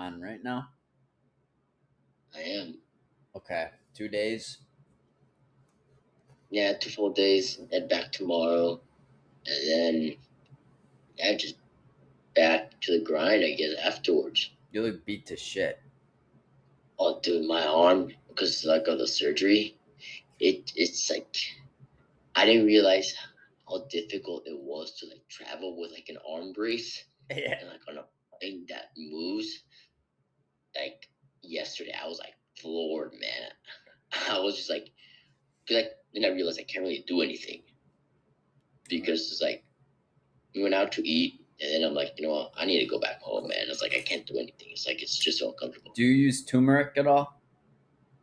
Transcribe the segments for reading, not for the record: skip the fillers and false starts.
on right now? I am. Okay, 2 days. Yeah, 2 full days. Head back tomorrow, and then just back to the grind. I guess afterwards. You look beat to shit. Oh, dude, my arm because like of the surgery. It's like I didn't realize how difficult it was to like travel with like an arm brace Yeah. and like on a thing that moves. Like yesterday, I was like floored, man. I was just like, cause like then I realized I can't really do anything because it's like we went out to eat, and then I'm like, you know what, I need to go back home, man. It's like I can't do anything. It's like it's just so uncomfortable. Do you use turmeric at all?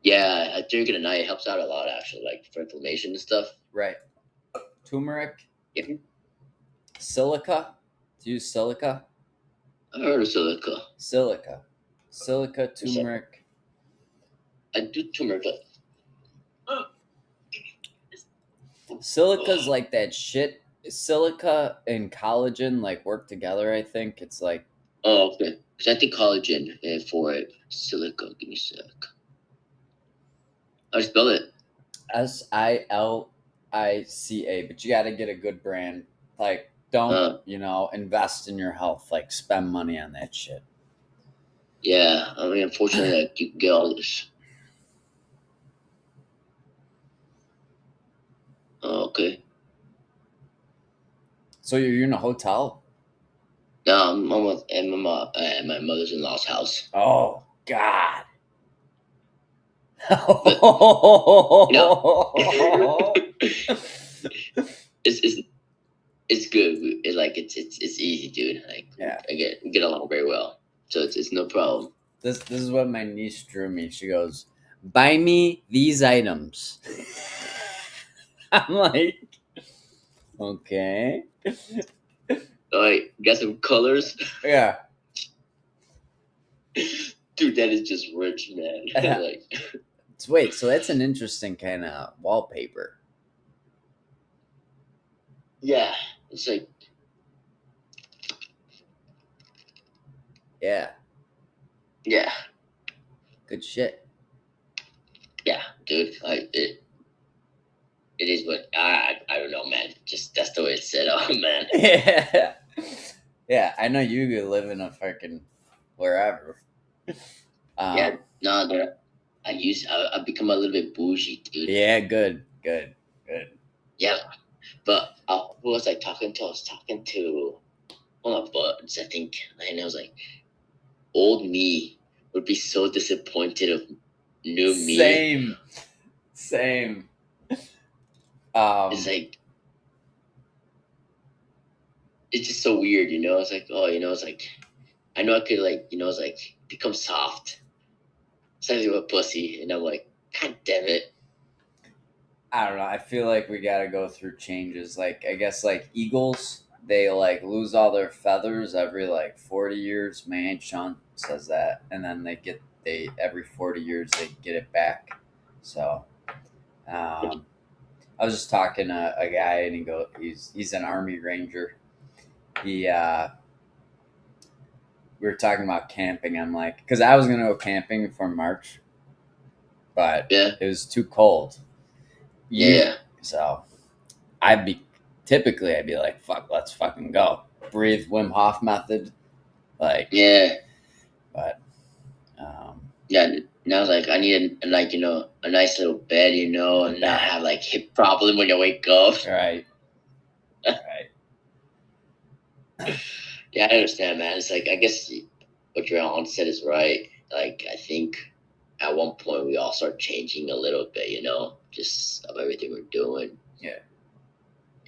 Yeah, I drink it at night. It helps out a lot actually, like for inflammation and stuff. Right. Turmeric, If you, silica. Do you use silica? I heard of silica. Silica, It's like, turmeric. I do turmeric. Silica's like that shit. Silica and collagen like work together. I think it's like Oh, okay. Because I think collagen for it. Silica. Give me a sec. How do you spell it? SILICA, but you got to get a good brand. Like, don't invest in your health. Like, spend money on that shit. Yeah. I mean, unfortunately, like, you can get all this. Oh, okay. So you're in a hotel? No, I'm with at my mother's-in-law's house. Oh God. But you know, it's it's good. It's easy, dude. Like Yeah. we get along very well, so it's no problem. This is what my niece drew me. She goes, "Buy me these items." I'm like, okay. All right, got some colors, Yeah. dude. That is just rich, man. Like, Wait, so that's an interesting kind of wallpaper. yeah, it's like, Yeah. yeah, Good shit. yeah, dude. It is what I don't know, man. Just that's the way it's set up, man. Yeah. Yeah, I know you could live in a fucking wherever. Yeah, Um, no, dude. I become a little bit bougie, dude. yeah, good. Yeah, but who was I talking to? I was talking to one of my buds, I think, and I was like, old me would be so disappointed of new me. Same. It's like it's just so weird, you know. It's like, oh, you know, it's like I know I could like, you know, it's like become soft, something with a pussy, and I'm like, God damn it. I don't know. I feel like we gotta go through changes. Like, I guess like eagles, they like lose all their feathers every like 40 years. My aunt Sean says that, and then they every 40 years they get it back. So, I was just talking to a guy, and he's an army ranger. He We were talking about camping. I'm like, because I was gonna go camping for March, but Yeah, it was too cold. yeah, So I'd be like, fuck, let's fucking go. Breathe Wim Hof method. Like, yeah, but um, yeah. And I was like, I need like, you know, a nice little bed, you know, and not have like hip problem when you wake up. right. Yeah, I understand, man. It's like I guess what your aunt said is right. Like I think at one point we all start changing a little bit, you know, just of everything we're doing. Yeah.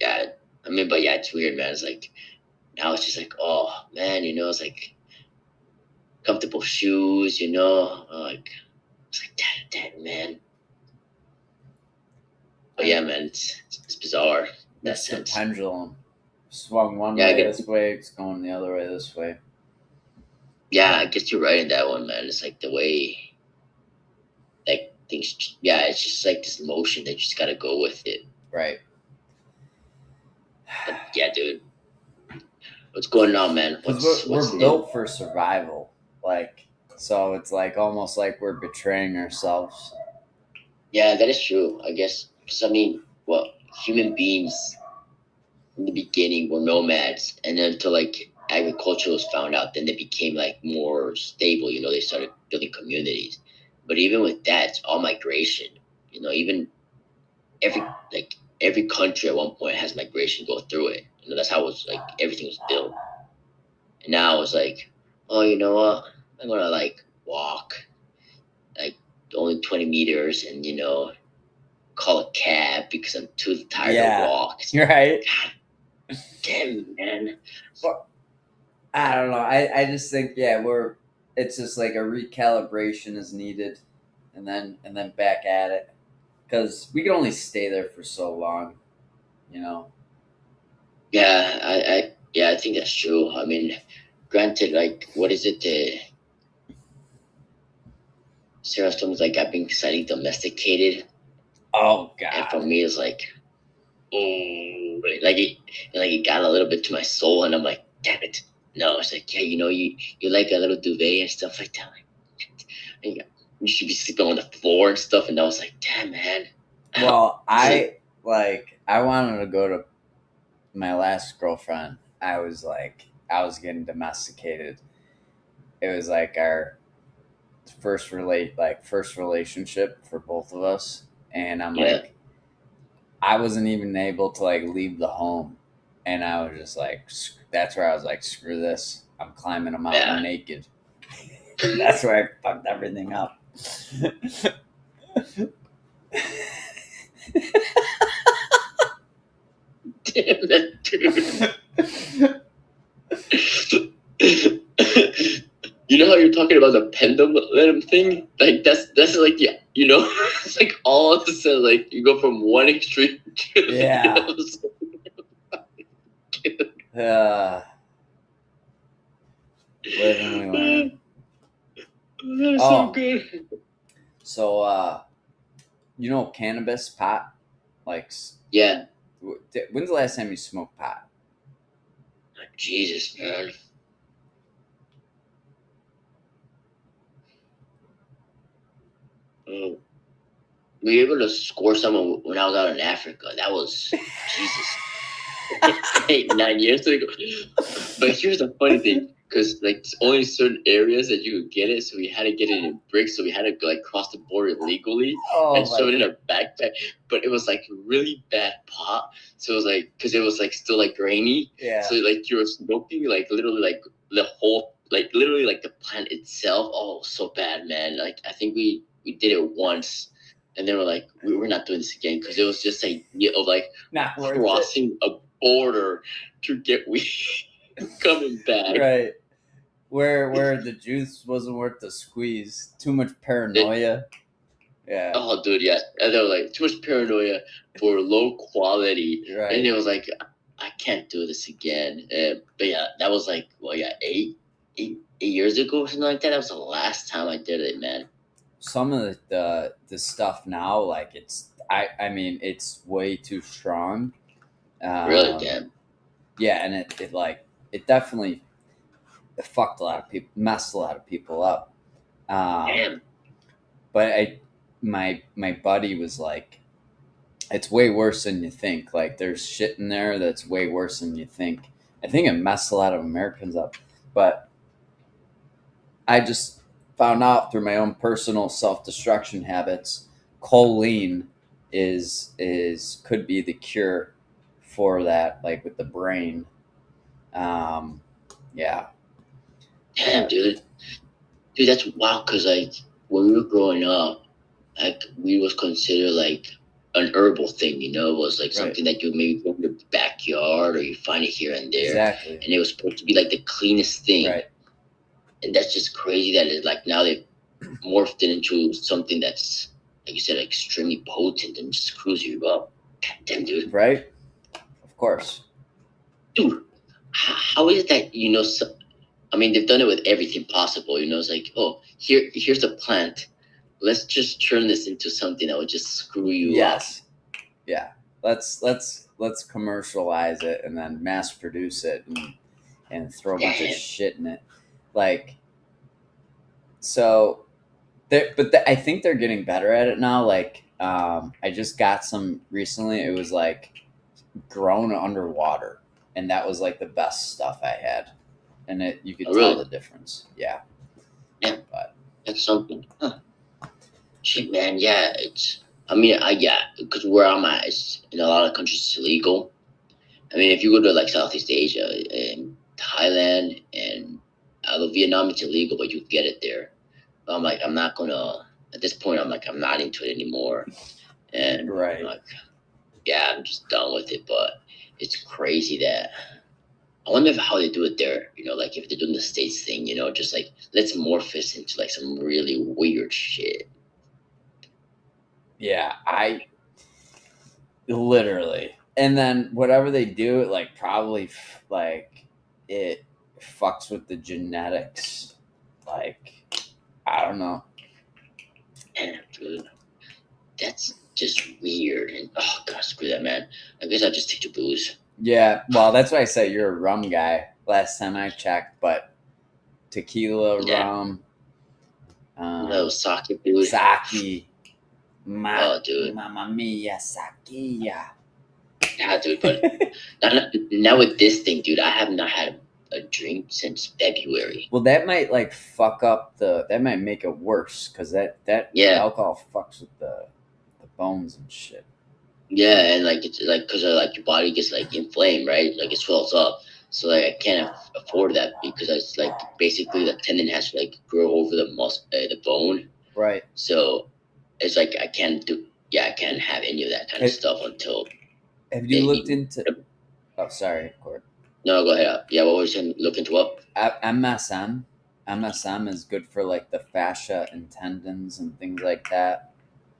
Yeah, I mean, but yeah, it's weird, man. It's like now it's just like, oh man, you know, it's like comfortable shoes, you know, like it's like that, man. But yeah, man, it's bizarre in that It's the sense. pendulum. Swung one Yeah, way this way, it's going the other way this way. I guess you're right in that one, man. It's like the way like things. Yeah, it's just like this motion that you just gotta go with it. Right. But yeah, dude, what's going on, man? Because What's we're new? built for survival. Like, So it's like almost like we're betraying ourselves. Yeah, that is true. I guess because I mean, well, human beings in the beginning were nomads, and then until like agriculture was found out, then they became like more stable. You know, they started building communities. But even with that, it's all migration. You know, even every like every country at one point has migration go through it. You know, that's how it was like everything was built. And now it's like, oh, you know what? I'm gonna like walk like only 20 meters and call a cab because I'm too tired to Yeah, walk. It's you're like, right. God damn, man. But I don't know. I just think yeah, we're it's just like a recalibration is needed, and then back at it because we can only stay there for so long, you know. Yeah, yeah, I think that's true. I mean, granted, like, what is it? The Sarah Stone's like, I've been slightly domesticated, Oh and for God. me, it's like, oh, like it got a little bit to my soul, and I'm like, damn it. No, it's like, yeah, you like a little duvet and stuff like that. Like, and you should be sleeping on the floor and stuff. And I was like, damn, man. Well, It's like, I wanted to go to my last girlfriend. I was getting domesticated. It was like our first relationship for both of us, and I'm yeah, like I wasn't even able to like leave the home, and I was just like that's where I was like screw this, I'm climbing a mountain yeah. naked. That's where I fucked everything up. Damn that dude. You know how you're talking about the pendulum thing? Like that's like, yeah, it's like all of a sudden like you go from one extreme to the Yeah. other. uh, Live and we learn. That's so Oh, good. so cannabis pot, like Yeah. when's the last time you smoked pot? Jesus, man. Mm. We were able to score someone when I was out in Africa. That was Jesus. 8, 9 years ago. But here's the funny thing, because like it's only certain areas that you could get it, so we had to get it in bricks, so we had to like cross the border legally and Oh shove my. it in our backpack. But it was like really bad pot, so it was like because it was like still like grainy, so Yeah. like you were smoking like literally like the whole like literally like the plant itself. Oh, so bad, man. Like I think we did it once. And then we're like, we're not doing this again because it was just a idea of like Not worth it. crossing a border to get weed coming back. Right. Where the juice wasn't worth the squeeze. Too much It, paranoia. Yeah. oh, dude, yeah. And they were like, too much paranoia for low quality. And Right. it was like, I can't do this again. But yeah, that was like, well, yeah, 8 years ago or something like that. That was the last time I did it, man. Some of the stuff now, like I mean it's way too strong. Really, Um, damn. yeah, and it like it definitely fucked a lot of people, messed a lot of people up. Um, Damn. but my buddy was like, it's way worse than you think. Like there's shit in there that's way worse than you think. I think it messed a lot of Americans up, but I just found out through my own personal self destruction habits, choline is could be the cure for that, like with the brain. Um, yeah, Damn, yeah, dude. Dude, that's wild because, like, when we were growing up, like weed was considered like an herbal thing, it was like right, something that you maybe go in the backyard or you find it here and there, exactly, and it was supposed to be like the cleanest thing. right. And that's just crazy that it's like now they've morphed it into something that's, like you said, extremely potent and just screws you up. God damn, dude. Right, of course. Dude, how is it that, I mean, they've done it with everything possible, it's like, oh, here's a plant. Let's just turn this into something that would just screw you up. Yes, yeah. Let's commercialize it and then mass produce it and throw a bunch of Damn. shit in it. Like So, I think they're getting better at it now. Like, I just got some recently. It was like grown underwater, and that was like the best stuff I had, and you could Oh, tell really? the difference. Yeah, Yeah, but that's something. Huh. Shit, man. Yeah, it's. I mean, yeah, because where I'm at, it's, in a lot of countries, it's illegal. I mean, if you go to like Southeast Asia and Thailand and although Vietnam, it's illegal, but you can get it there. But I'm like, I'm not gonna. At this point, I'm like, I'm not into it anymore, and I'm right. like, yeah, I'm just done with it. But it's crazy that I wonder if how they do it there. Like if they're doing the states thing. Just like let's morph this into like some really weird shit. Yeah, I literally. And then whatever they do, it like probably like it fucks with the genetics. Like, I don't know. And dude, that's just weird. And oh god, screw that, man. I guess I'll just take the booze. Yeah, well, that's why I say you're a rum guy. Last time I checked, but tequila, Yeah, rum, no um, sake, dude. sake, Oh, dude. mamma mia, sake. Yeah. Yeah, dude. But now with this thing, dude, I have not had a drink since February. Well, that might like fuck up the. That might make it worse because that Yeah, alcohol fucks with the bones and shit. yeah, and like it's like because like your body gets like inflamed, right? Like it swells up. So like I can't afford that because it's like basically the tendon has to like grow over the the bone. Right. So it's like I can't do. Yeah, I can't have any of that kind of Have, stuff until have you it looked even. into? Oh, sorry, Court. No, go ahead. Yeah, what was you looking to up? MSM. MSM is good for like the fascia and tendons and things like that.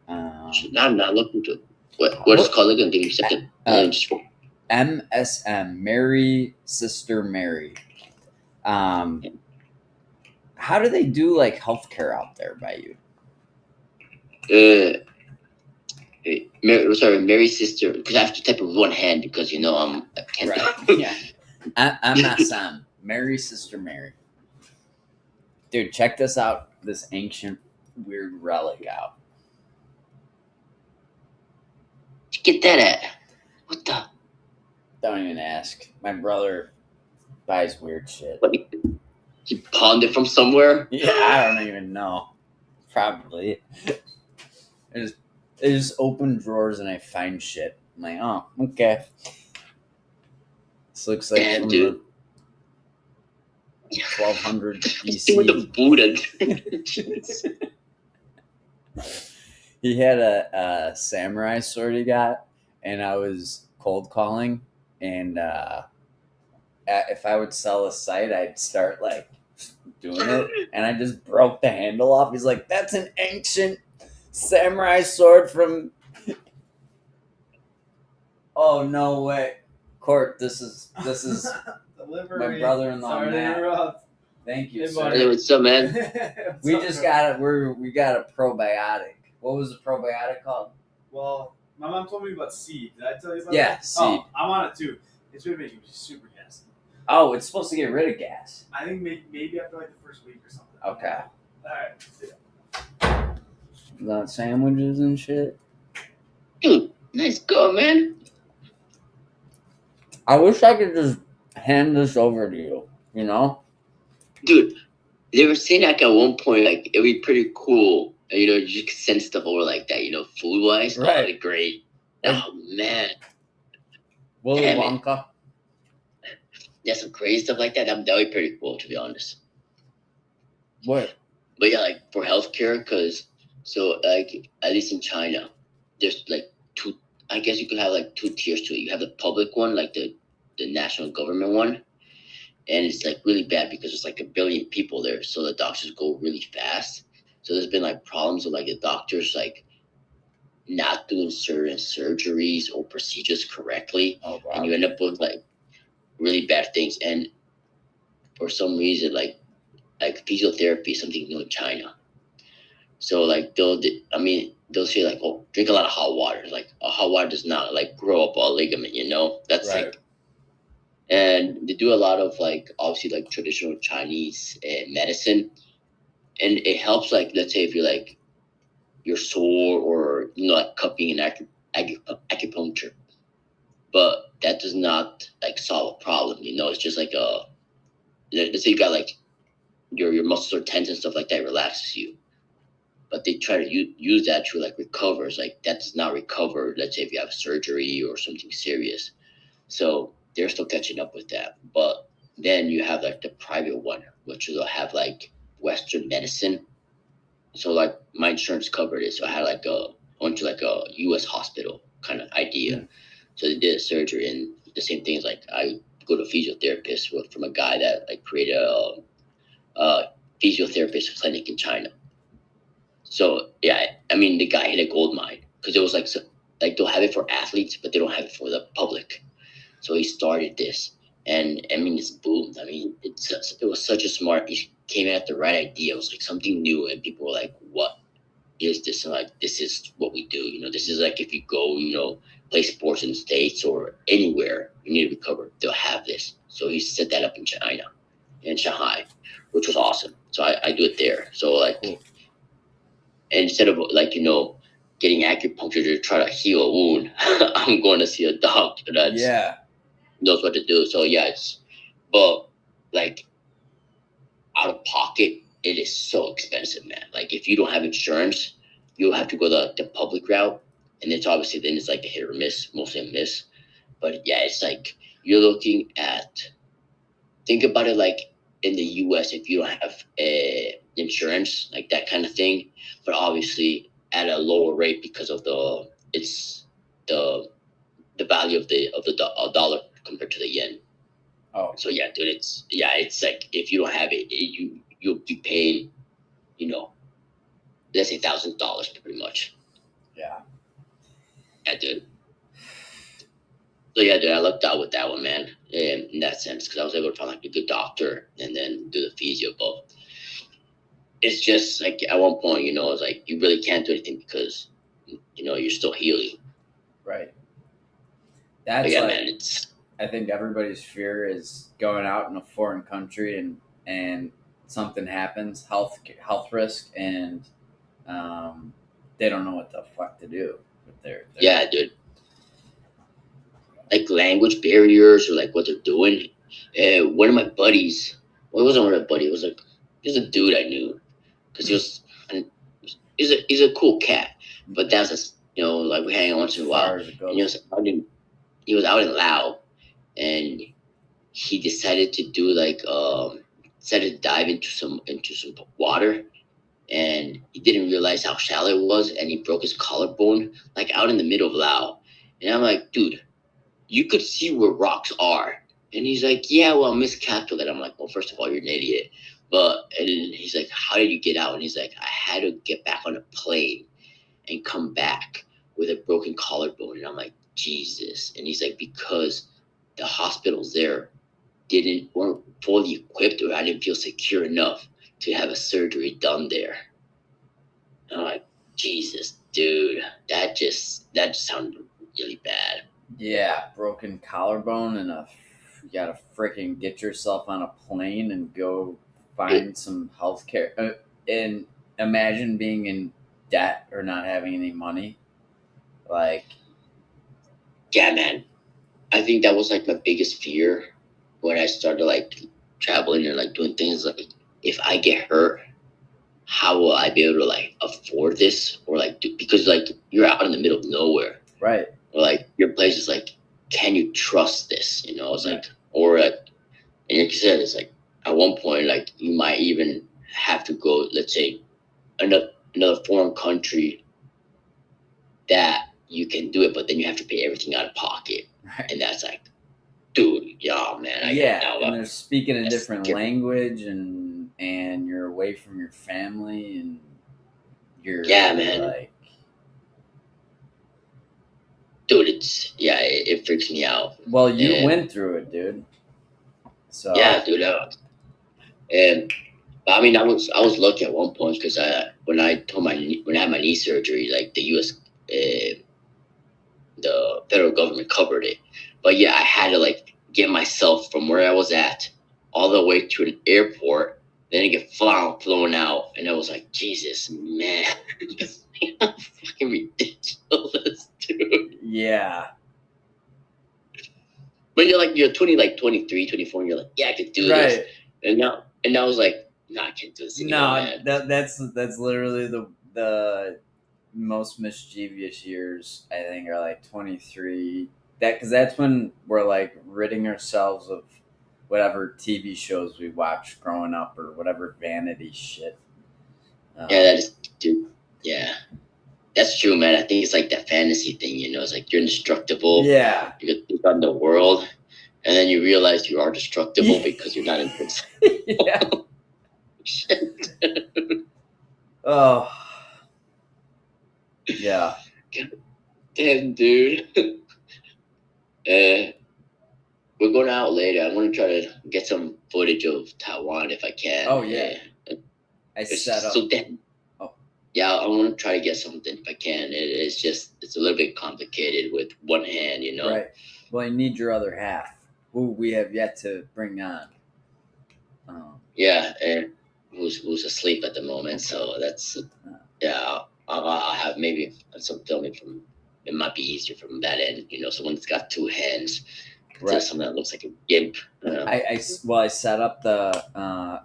No, I'm not looking to. What is it What called again? Give me a second. uh, Just MSM, Mary Sister Mary. Um, how do they do like healthcare out there by you? uh, sorry, Mary's sister. Because I have to type with one hand because I can't. Right. Yeah. MSM, Mary Sister Mary. Dude, check this out. This ancient weird relic out. Get that at? What the? Don't even ask. My brother buys weird shit. What? He pawned it from somewhere? Yeah, I don't even know. Probably. I just open drawers and I find shit. I'm like, oh, okay. This looks like Damn, from dude. the 1200 Doing the BC. Buddha. He had a samurai sword he got, and I was cold calling, and if I would sell a site, I'd start like doing it, and I just broke the handle off. He's like, "That's an ancient samurai sword from." Oh no way, Court! This is Delivery. my brother-in-law. Sorry to Matt. interrupt. Thank you, Hey, sir. buddy. Hey, what's up, man? What's We up, just bro? got it. We got a probiotic. What was the probiotic called? Well, my mom told me about seed. Did I tell you about Yeah, that? seed. Oh, I'm on it too. It's been making me super gassy. Oh, it's supposed to get rid of gas. I think maybe after like the first week or something. Okay. Alright. The sandwiches and shit. Dude, nice go, man. I wish I could just hand this over to you. You know? Dude, they were saying like at one point, like it'd be pretty cool. You could send stuff over like that, food wise. Right. Oh, that'd be great. Like- Oh man. Willy Damn it. Wonka. Yeah, some crazy stuff like that. That'd be pretty cool, to be honest. What? But yeah, like for healthcare, because so like at least in China, there's like two. I guess you could have like two tiers to it. You have the public one, like the national government one, and it's like really bad because there's like 1 billion people there, so the doctors go really fast. So there's been like problems with like the doctors like not doing certain surgeries or procedures correctly, Oh, wow. and you end up with like really bad things. And for some reason, like physiotherapy is something new in China. So like they'll say like, oh, drink a lot of hot water. Like hot water does not like grow up a ligament, That's Right. like, and they do a lot of like obviously like traditional Chinese medicine, and it helps. Like, let's say if you're like you're sore or like cupping and acupuncture, but that does not like solve a problem. It's just like let's say you got like your muscles are tense and stuff like that, relaxes you. But they try to use that to like recovers. Like that does not recover. Let's say if you have surgery or something serious. So they're still catching up with that. But then you have like the private one, which will have like Western medicine. So like my insurance covered it. So I had like I went to like a U.S. hospital kind of idea. Mm. So they did a surgery, and the same thing is like I go to a physiotherapist from a guy that like created a physiotherapist clinic in China. So yeah, I mean the guy hit a gold mine because it was like like they'll have it for athletes, but they don't have it for the public. So he started this, and I mean it's boomed. I mean it was such a smart. He came at the right idea. It was like something new, and people were like, "What is this?" And like, this is what we do. This is like if you go, play sports in the States or anywhere, you need to recover. They'll have this. So he set that up in China, in Shanghai, which was awesome. So I do it there. So like. Cool. Instead of like getting acupuncture to try to heal a wound, I'm going to see a doctor that Yeah. knows what to do. So yeah, but like out of pocket, it is so expensive, man. Like if you don't have insurance, you'll have to go the public route, and it's obviously then it's like a hit or miss, mostly a miss. But yeah, it's like you're looking at. Think about it like in the U.S. if you don't have insurance, like that kind of thing, but obviously at a lower rate because of the the value of the dollar compared to the yen. Oh, So yeah, dude, it's like if you don't have it, you'll be paying, you know, let's say $1,000 pretty much. yeah. Yeah, dude. So yeah, dude, I lucked out with that one, man. In that sense, because I was able to find like a good doctor and then do the physio. But it's just like at one point, it's like you really can't do anything because you're still healing. Right. But That's yeah, man, like, it's I think everybody's fear is going out in a foreign country and something happens, health risk, and um, they don't know what the fuck to do with their yeah, dude. Like language barriers or like what they're doing. One of my buddies, well, it wasn't one of my buddies. It was like he was a dude I knew because and he's a cool cat. But that's just like we hang out once as in a while, far as it and goes. he was out in Laos, and he decided to do like decided to dive into some water, and he didn't realize how shallow it was, and he broke his collarbone like out in the middle of Laos. And I'm like, dude, you could see where rocks are. And he's like, yeah, well, I miscalculated. I'm like, well, first of all, you're an idiot. And he's like, how did you get out? And he's like, I had to get back on a plane and come back with a broken collarbone. And I'm like, Jesus. And he's like, because the hospitals there weren't fully equipped, or I didn't feel secure enough to have a surgery done there. And I'm like, Jesus, dude, that just sounded really bad. Yeah, broken collarbone and you gotta freaking get yourself on a plane and go It, find some health care. And imagine being in debt or not having any money. Like, yeah, man. I think that was like my biggest fear when I started like traveling and like doing things like if I get hurt, how will I be able to like afford this or like because like you're out in the middle of nowhere right, or like your place is like, can you trust this? It's right, like and like you said, it's like at one point like you might even have to go, let's say another foreign country that you can do it, but then you have to pay everything out of pocket, right. and that's like, dude, yeah, man, I get Yeah, now. and they're speaking a That's different language, and you're away from your family, and yeah, you're man, like, dude, it freaks me out. well, you And went through it, dude. So yeah, dude, and I mean, I was lucky at one point because when I had my knee surgery, like the U.S. The federal government covered it, but yeah, I had to like get myself from where I was at all the way to an airport Then it get flown out, and I was like, Jesus, man, this is fucking ridiculous, dude. Yeah. But you're 20, like 23, 24, and you're like, yeah, I could do this. Right. And I was like, no, I can't do this anymore, No, man. that's literally the most mischievous years. I think are like 23. Because that's when we're like ridding ourselves of whatever TV shows we watched growing up or whatever vanity shit. Yeah, that is, dude. Yeah, that's true, man. I think it's like that fantasy thing, It's like you're indestructible. Yeah. You can take on the world, and then you realize you are destructible because you're not invincible. Yeah. Shit. Oh. Yeah. Damn, dude. uh, we're going out later. I want to try to get some footage of Taiwan if I can. Oh, yeah. I It's set up. so damn. Oh. Yeah, I want to try to get something if I can. It's a little bit complicated with one hand, Right. Well, you need your other half, who we have yet to bring on. Yeah, and who's asleep at the moment. So that's yeah. I'll have maybe some filming from. It might be easier from that end, Someone that's got two hands. Right. Someone that looks like a gimp. I set up the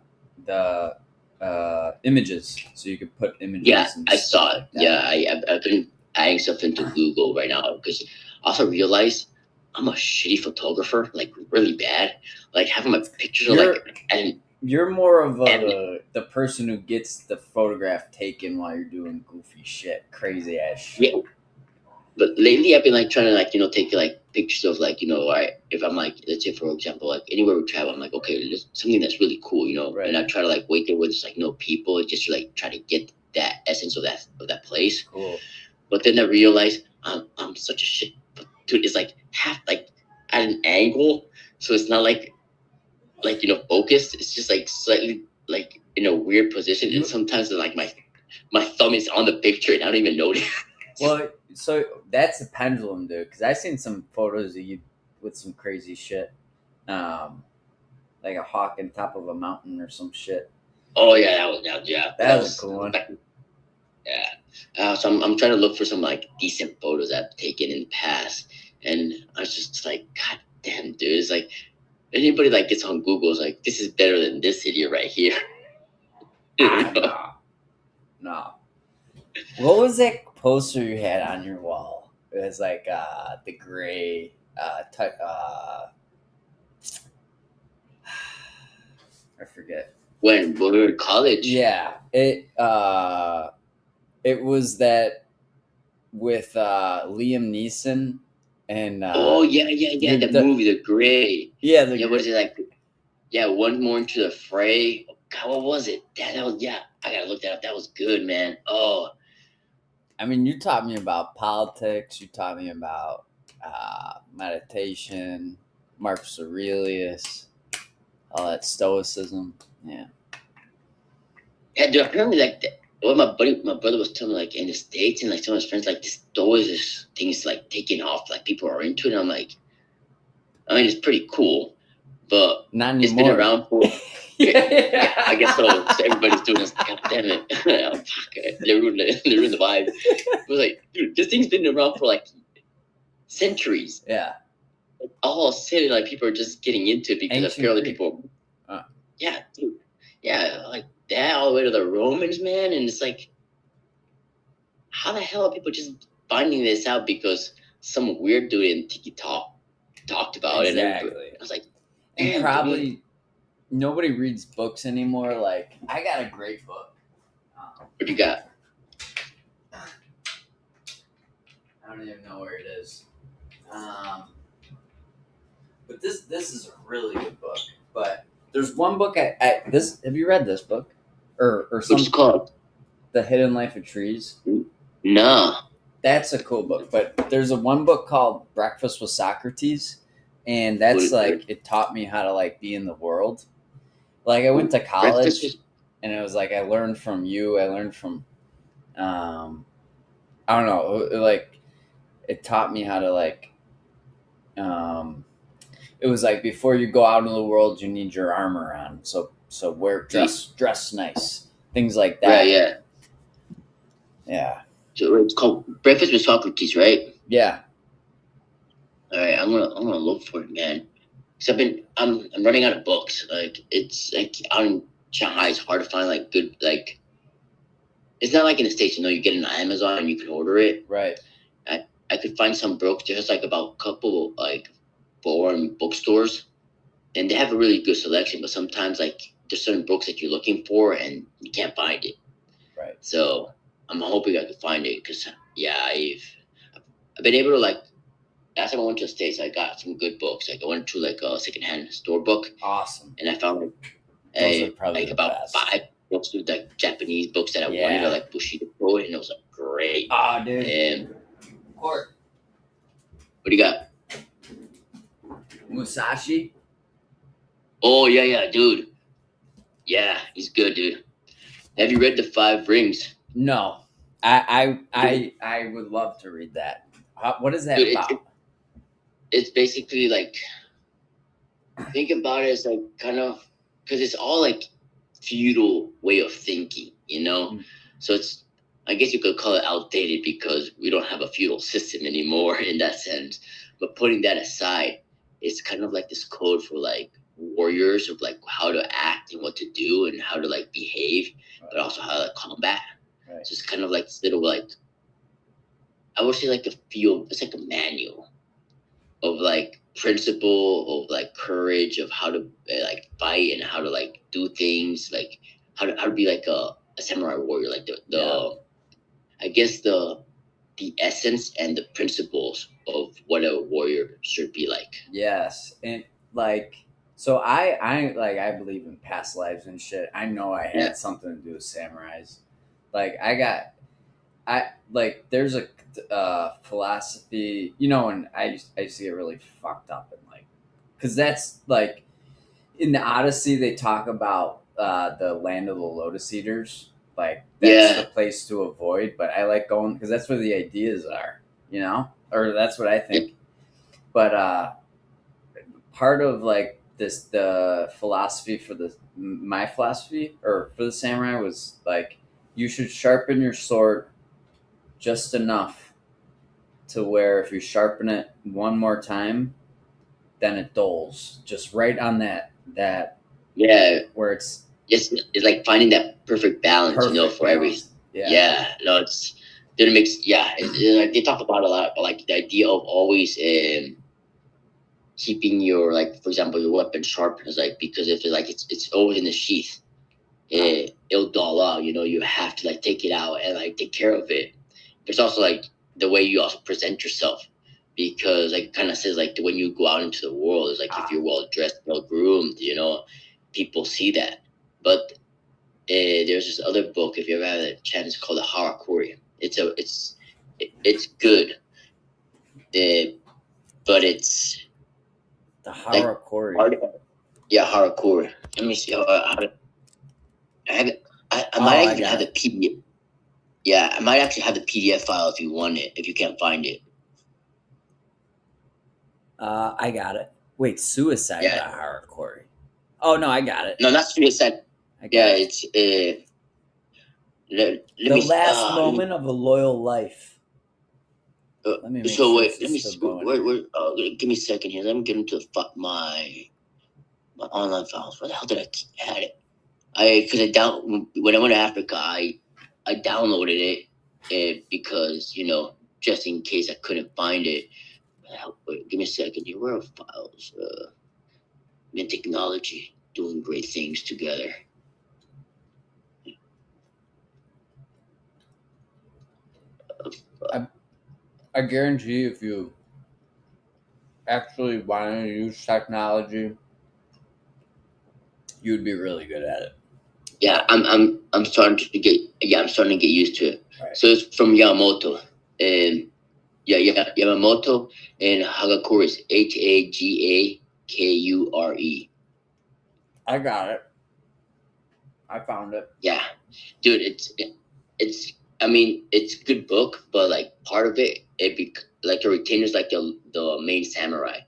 images so you could put images. Yeah, and I stuff saw it. like that. Yeah, I've been adding stuff into Google right now because I also realized I'm a shitty photographer, like really bad. Like having my pictures are like and You're more of the person who gets the photograph taken while you're doing goofy shit, crazy ass shit. yeah. But lately, I've been like trying to like take like pictures of like alright, if I'm like, let's say for example, like anywhere we travel, I'm like, okay, there's something that's really cool, Right. And I try to like wait there where there's like no people, just to like try to get that essence of that place. Cool. But then I realized I'm such a shit, dude. It's like half like at an angle, so it's not like focused. It's just like slightly like in a weird position, and sometimes like my thumb is on the picture and I don't even notice. Well, so that's a pendulum, dude. Because I've seen some photos of you with some crazy shit, like a hawk on top of a mountain or some shit. Oh yeah, that was a cool one. Yeah. So I'm trying to look for some like decent photos I've taken in the past, and I was just like, God damn, dude! It's like anybody like gets on Google is like, this is better than this idiot right here. No. What was that poster you had on your wall? It was like the gray I forget. When we were in college. Yeah, it was that with Liam Neeson and oh yeah, the movie The Gray. Yeah, what is it like? Yeah, One More Into the Fray. Oh, God, what was it? That was I gotta look that up. That was good, man. Oh, I mean, you taught me about politics. You taught me about meditation, Marcus Aurelius, all that stoicism. Yeah. Yeah, dude. Apparently, like what my brother was telling me, like in the States and like some of his friends, like this stoicism thing is like taking off. Like people are into it. And I'm like, I mean, it's pretty cool, but not anymore. It's been around for. Yeah, I guess so. So everybody's doing this. God damn it! They ruined the vibe. It was like, dude, this thing's been around for like centuries. Yeah. All of a sudden, like people are just getting into it because Ancient apparently Greek. people. Yeah, dude. Yeah, like that all the way to the Romans, man, and it's like, how the hell are people just finding this out because some weird dude in TikTok talked about it? And I was like, and probably nobody reads books anymore. Like, I got a great book. What you got? I don't even know where it is. But this is a really good book. But there's one book have you read this book? Or something? What's it called? The Hidden Life of Trees. No. That's a cool book. But there's one book called Breakfast with Socrates. And that's like, it taught me how to like be in the world. Like I went to college and it was like, I learned from you. I learned from, I don't know. Like it taught me how to like, it was like before you go out into the world, you need your armor on. So So dress nice, things like that. Right, yeah. Yeah. So it's called Breakfast with Socrates, right? Yeah. All right, I'm gonna look for it, man. Cause I'm running out of books. Like it's like out in Shanghai, it's hard to find like good like. It's not like in the States, you get it on Amazon and you can order it. Right. I could find some books. There's like about a couple like foreign bookstores, and they have a really good selection. But sometimes like there's certain books that you're looking for and you can't find it. Right. So I'm hoping I can find it because yeah, I've been able to like. Last time I went to the States, I got some good books. Like I went to like a secondhand store book, Awesome. and I found Those are probably like the about best. 5 books with like Japanese books that I wanted to like Bushido Pro, and it was like great. Ah, dude. And Court. what do you got? Musashi. Oh yeah, dude. Yeah, he's good, dude. Have you read The Five Rings? No, I would love to read that. What is that Dude, about? It's basically like think about it as like kind of because it's all like feudal way of thinking, So it's I guess you could call it outdated because we don't have a feudal system anymore in that sense. But putting that aside, it's kind of like this code for like warriors of like how to act and what to do and how to like behave, but also how to combat. Right. So it's kind of like this little like I would say like a field. It's like a manual of like principle of like courage of how to like fight and how to like do things like how to be like a samurai warrior like the I guess the essence and the principles of what a warrior should be like. Yes, and like so I believe in past lives and shit. I know I had something to do with samurais. Like I like there's a philosophy, and I used to get really fucked up and like because that's like in the Odyssey they talk about the land of the Lotus Eaters. Like that's the place to avoid, but I like going because that's where the ideas are, or that's what I think. But part of like the philosophy for my philosophy or for the samurai was like you should sharpen your sword just enough to where if you sharpen it one more time, then it dulls just right on that where it's like finding that perfect balance, for everything. No, it's didn't makes they talk about a lot about like the idea of always keeping your like for example your weapon sharp is like because if it, like it's always in the sheath it'll dull out, you have to like take it out and like take care of it. There's also like the way you also present yourself because like kind of says like when you go out into the world is like if you're well dressed, well groomed, people see that. But there's this other book if you ever had a chance called the Harakuri. It's good, but it's the Harakuri. Harakuri. Let me see. I have it. I might actually have the PDF. Yeah, I might actually have the PDF file if you want it. If you can't find it. I got it. Wait, suicide by Harakuri. Oh no, I got it. No, not suicide. It's the last moment of a loyal life. Let me make so sure wait. Let me see. Wait. Give me a second here. Let me get into my online files. Where the hell did I had it? Because when I went to Africa, I downloaded it because just in case I couldn't find it. Wait, give me a second here. Where are files? And technology doing great things together. I guarantee if you actually want to use technology, you'd be really good at it. Yeah, I'm starting to get used to it. Right. So it's from Yamamoto, and Yamamoto and Hagakure is Hagakure. I got it. I found it. Yeah, dude, it's I mean it's a good book, but like part of it like the retainer's like the main samurai,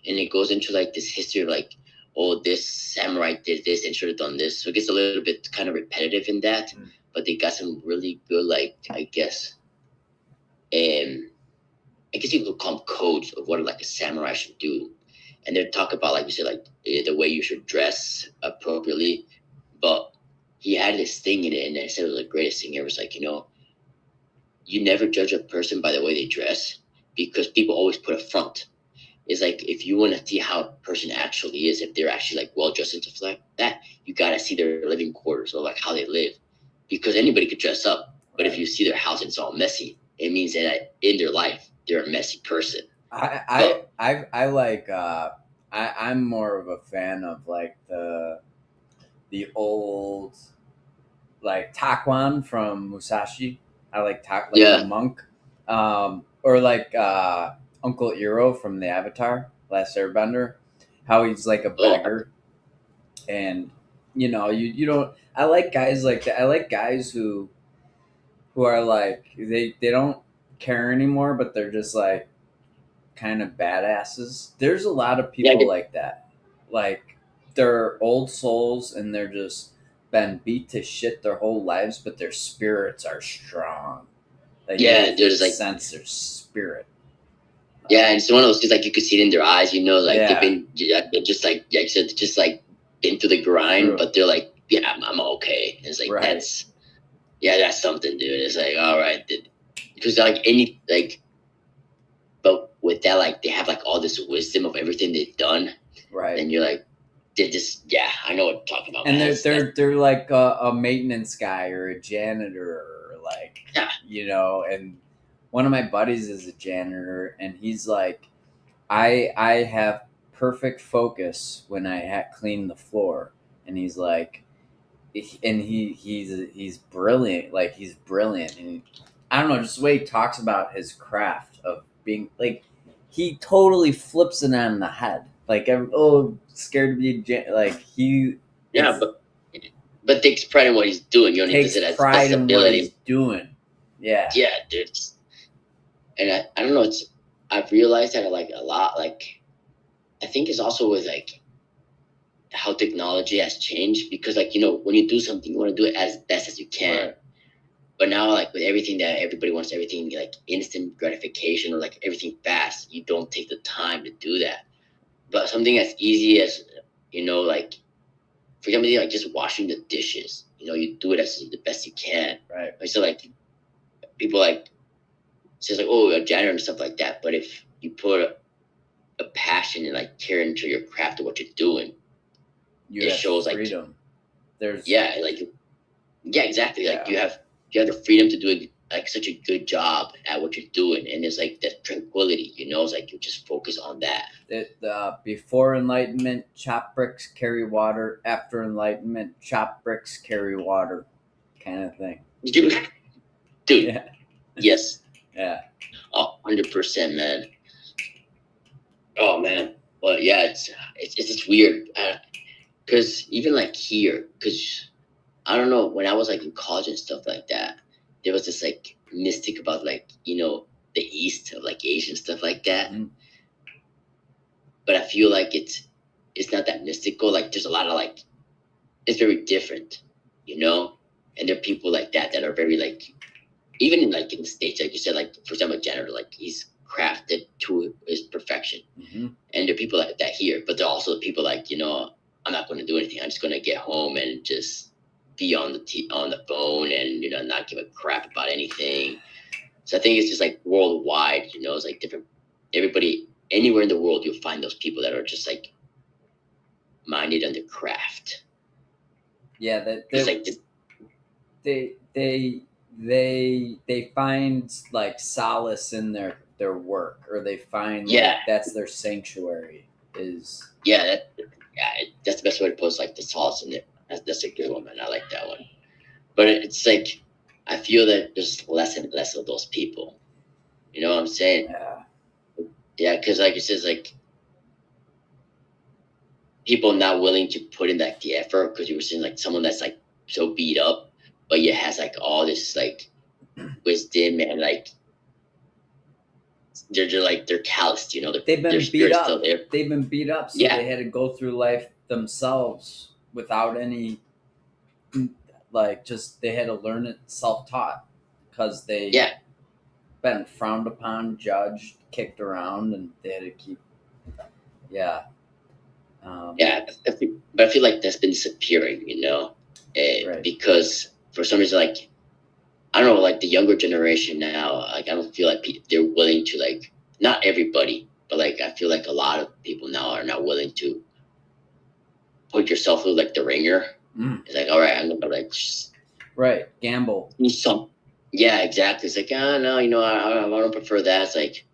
and it goes into like this history of like oh, this samurai did this and should have done this. So it gets a little bit kind of repetitive in that. Mm. But they got some really good, like, I guess, I guess you could call them codes of what like a samurai should do. And they talk about, like you said, like the way you should dress appropriately. But he had this thing in it, and I said it was the greatest thing ever. It's like, you never judge a person by the way they dress, because people always put a front. It's like, if you want to see how a person actually is, if they're actually like well dressed and stuff like that, you gotta see their living quarters, or like how they live, because anybody could dress up. But if you see their house and it's all messy, it means that in their life they're a messy person. I like I'm more of a fan of like the old like Taquan from Musashi. I like like the Yeah. monk, or like Uncle Iroh from the Avatar, Last Airbender. How he's like a Oh, beggar, and you don't. I like guys like that. I like guys who are like they don't care anymore, but they're just like kind of badasses. There's a lot of yeah, people like that. Like they're old souls and they're just been beat to shit their whole lives, but their spirits are strong. Like you yeah. can There's like, sense their spirit. yeah, and it's one of those things, like you could see it in their eyes. Like they've Yeah, been, yeah, they're just like, you said, just like been through the grind, true. but they're like, yeah, I'm okay. And it's like, Right. that's something, dude. It's like, all right, because like any like, but with that, like they have like all this wisdom of everything they've done, Right. and you're like, they're just, yeah, I know what I'm talking about, And man. they're like a maintenance guy or a janitor, or like Yeah. And one of my buddies is a janitor, and he's like, I have perfect focus when I clean the floor, and he's like, and he's brilliant, like he's brilliant, and I don't know, just the way he talks about his craft of being like, he totally flips it on the head, like scared to be like he Yeah, but takes pride in what he's doing. He does takes it as pride best in what he's ability. doing. Yeah, Yeah, dude. And I don't know. I've realized that like a lot. Like, I think it's also with like how technology has changed, because like when you do something, you want to do it as best as you can. right. But now, like with everything, that everybody wants everything like instant gratification, or like everything fast, you don't take the time to do that. But something as easy as, like, for example, like just washing the dishes, you do it as the best you can. Right. So like people like says like, oh, a janitor and stuff like that. But if you put a passion and like care into your craft of what you're doing, You it have shows like, freedom. There's yeah, like, yeah, exactly. Like Yeah. you have the freedom to do like such a good job at what you're doing, and it's like that tranquility. It's like you just focus on that. Before enlightenment, chop bricks carry water. After enlightenment, chop bricks carry water, kind of thing. Dude, Yeah, yes, yeah, 100%, man. Oh man, but yeah, it's just weird, because even like here, because I don't know, when I was like in college and stuff like that, there was this like mystic about like the East of like Asian stuff like that. Mhm. But I feel like it's not that mystical. Like there's a lot of like, it's very different, and there are people like that are very like, even in like in the States, like you said, like for example, janitor, like he's crafted to his perfection. Mm-hmm. And there are people like that here, but there are also people like, I'm not going to do anything. I'm just going to get home and just be on the phone, and not give a crap about anything. So I think it's just like worldwide. It's like different. Everybody, anywhere in the world, you'll find those people that are just like minded on their craft. Yeah, that It's like this, they find like solace in their work, or they find yeah, like that's their sanctuary. Is yeah, that's the best way to put it. Like the sauce in it. That's a good one, man. I like that one. But it's like, I feel that there's less and less of those people. You know what I'm saying? yeah, Yeah, because like it says, like people not willing to put in like the effort, because you were saying like someone that's like so beat up, but yet has like all this like wisdom and like they're calloused, you know, They've their been beat spirit's still up. there. They've been beat up, so Yeah, they had to go through life themselves without any, like, just they had to learn it self-taught because they yeah, been frowned upon, judged, kicked around, and they had to keep. Yeah. yeah. But I feel like that's been disappearing, you know, Right. because for some reason, like I don't know, like the younger generation now, like I don't feel like they're willing to like not everybody, but like I feel like a lot of people now are not willing to put yourself through like the ringer. Mm. It's like, all right, I'm gonna like just Right. Gamble. do some. Yeah, exactly. It's like, ah, no, you know, I don't prefer that. It's like,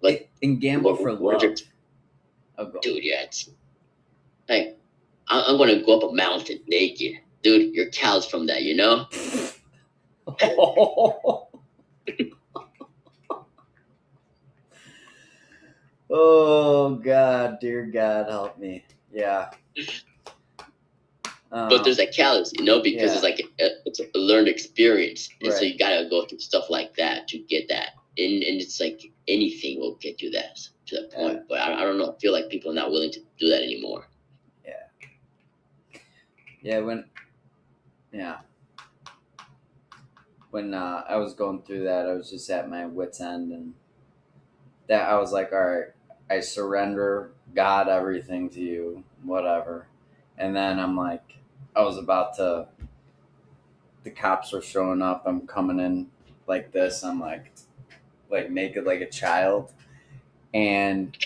but And gamble for what love. I'll go. dude? Yeah, it's like I'm gonna go up a mountain naked, dude. Your cows from that, you know? Oh God, dear God, help me. Yeah. But there's that callous, you know, because Yeah. it's like it's a learned experience, and so Right. you gotta go through stuff like that to get that. And it's like anything will get you that to that point. Yeah. But I don't know. I feel like people are not willing to do that anymore. Yeah. Yeah. When I was going through that, I was just at my wit's end, and that I was like, all right, I surrender God everything to you, whatever. And then I'm like, I was about to. The cops were showing up. I'm coming in like this. I'm like naked like a child, and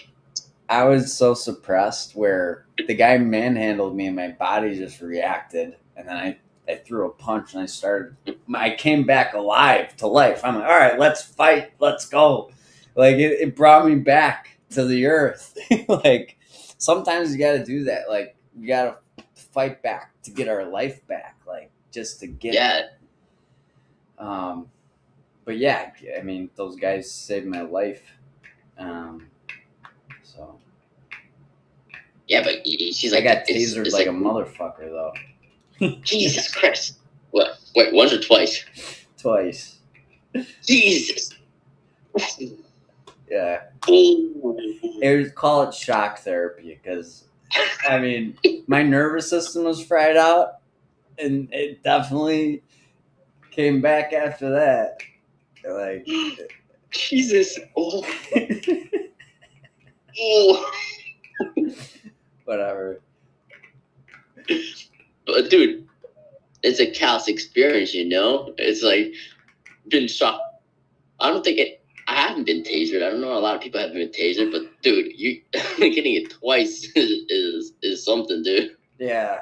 I was so suppressed where the guy manhandled me and my body just reacted, and then I threw a punch and I came back alive to life. I'm like, all right, let's fight, let's go. Like it brought me back to the earth. Like sometimes you got to do that. Like you got to fight back to get our life back. Like just to get. Yeah, Um, but yeah, I mean those guys saved my life. So. yeah. But she's I like, got it's tasered it's like a like motherfucker though. Jesus Christ. What? Wait, once or twice? Twice. Jesus. Yeah. Ooh. It was call it shock therapy because I mean my nervous system was fried out and it definitely came back after that. Like Jesus. Oh. Oh. whatever. But dude, it's a callous experience, you know. It's like been shocked. I don't think it. I haven't been tasered. I don't know. A lot of people have been tasered, but dude, you getting it twice is something, dude. Yeah.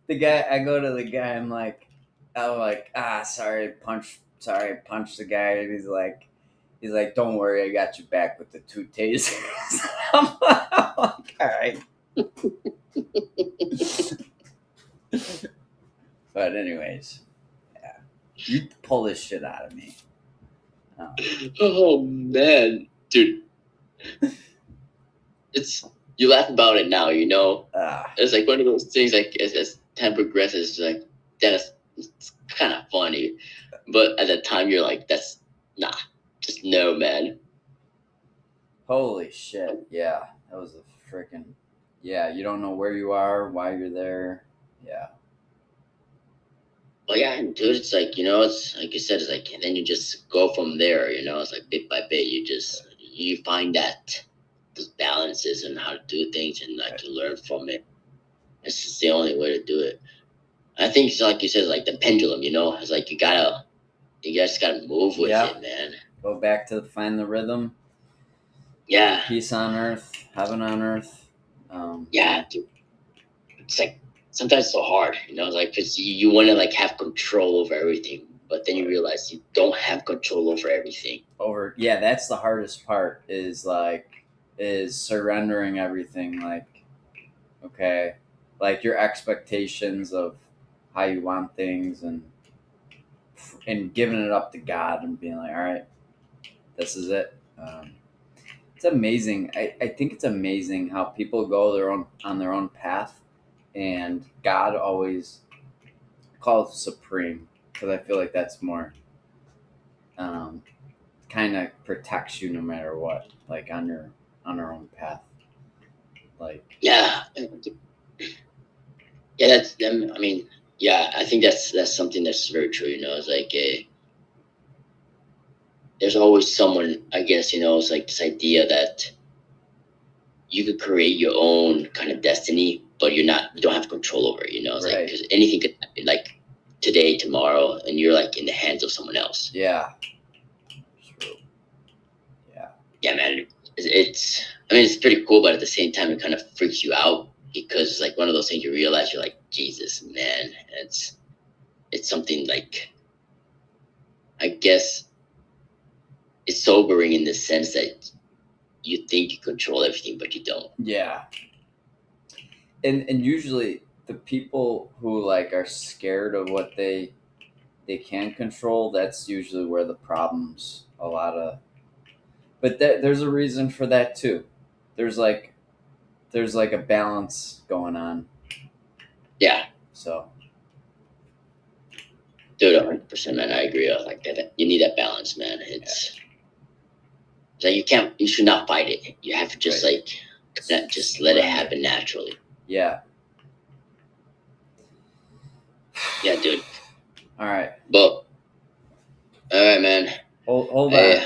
I go to the guy, I'm like, sorry, I punched the guy, and he's like, don't worry, I got you back with the 2 tasers. I'm like, all right. But anyways, yeah, you pull this shit out of me. Oh man, dude, it's you laugh about it now, you know. It's like one of those things. Like as time progresses, it's like that's it's kind of funny, but at the time you're like, that's nah, just no, man. Holy shit! Yeah, that was a freaking. Yeah, you don't know where you are, why you're there. Yeah. Well, yeah, dude, it's like, you know, it's like you said, it's like, and then you just go from there, you know, it's like bit by bit, you find that those balances and how to do things and like to learn from it. It's just the only way to do it. I think it's like you said, like the pendulum, you know, it's like you guys gotta move with Yeah. it, man. Go back to find the rhythm. Yeah, Peace on earth, heaven on earth. yeah, dude. It's like sometimes it's so hard, you know, like because you want to like have control over everything, but then you realize you don't have control over everything. Yeah, that's the hardest part is surrendering everything. Like, okay, like your expectations of how you want things and giving it up to God and being like, all right, this is it. It's amazing. I think it's amazing how people go on their own path, and God always calls supreme because I feel like that's more. Um, kind of protects you no matter what, like on your own path. Like Yeah, yeah. That's them. I mean, yeah. I think that's something that's very true. It's like there's always someone. I guess it's like this idea that you could create your own kind of destiny, but you don't have control over it. It's like right. because anything could happen, like today, tomorrow, and you're like in the hands of someone else. Yeah. True. Yeah. Yeah, man. It's I mean, it's pretty cool, but at the same time, it kind of freaks you out because it's like one of those things you realize you're like, Jesus, man. It's something like I guess it's sobering in the sense that you think you control everything, but you don't. Yeah. And usually the people who like are scared of what they can control, that's usually where the problems a lot of. But there's a reason for that too. There's like a balance going on. Yeah, So dude, 100%, man. I agree. I like that. You need that balance, man. It's like you should not fight it. You have to just Right. just let it Surrender. happen naturally. Yeah. Yeah, dude. All right. But all right, man. Hold on. Hey,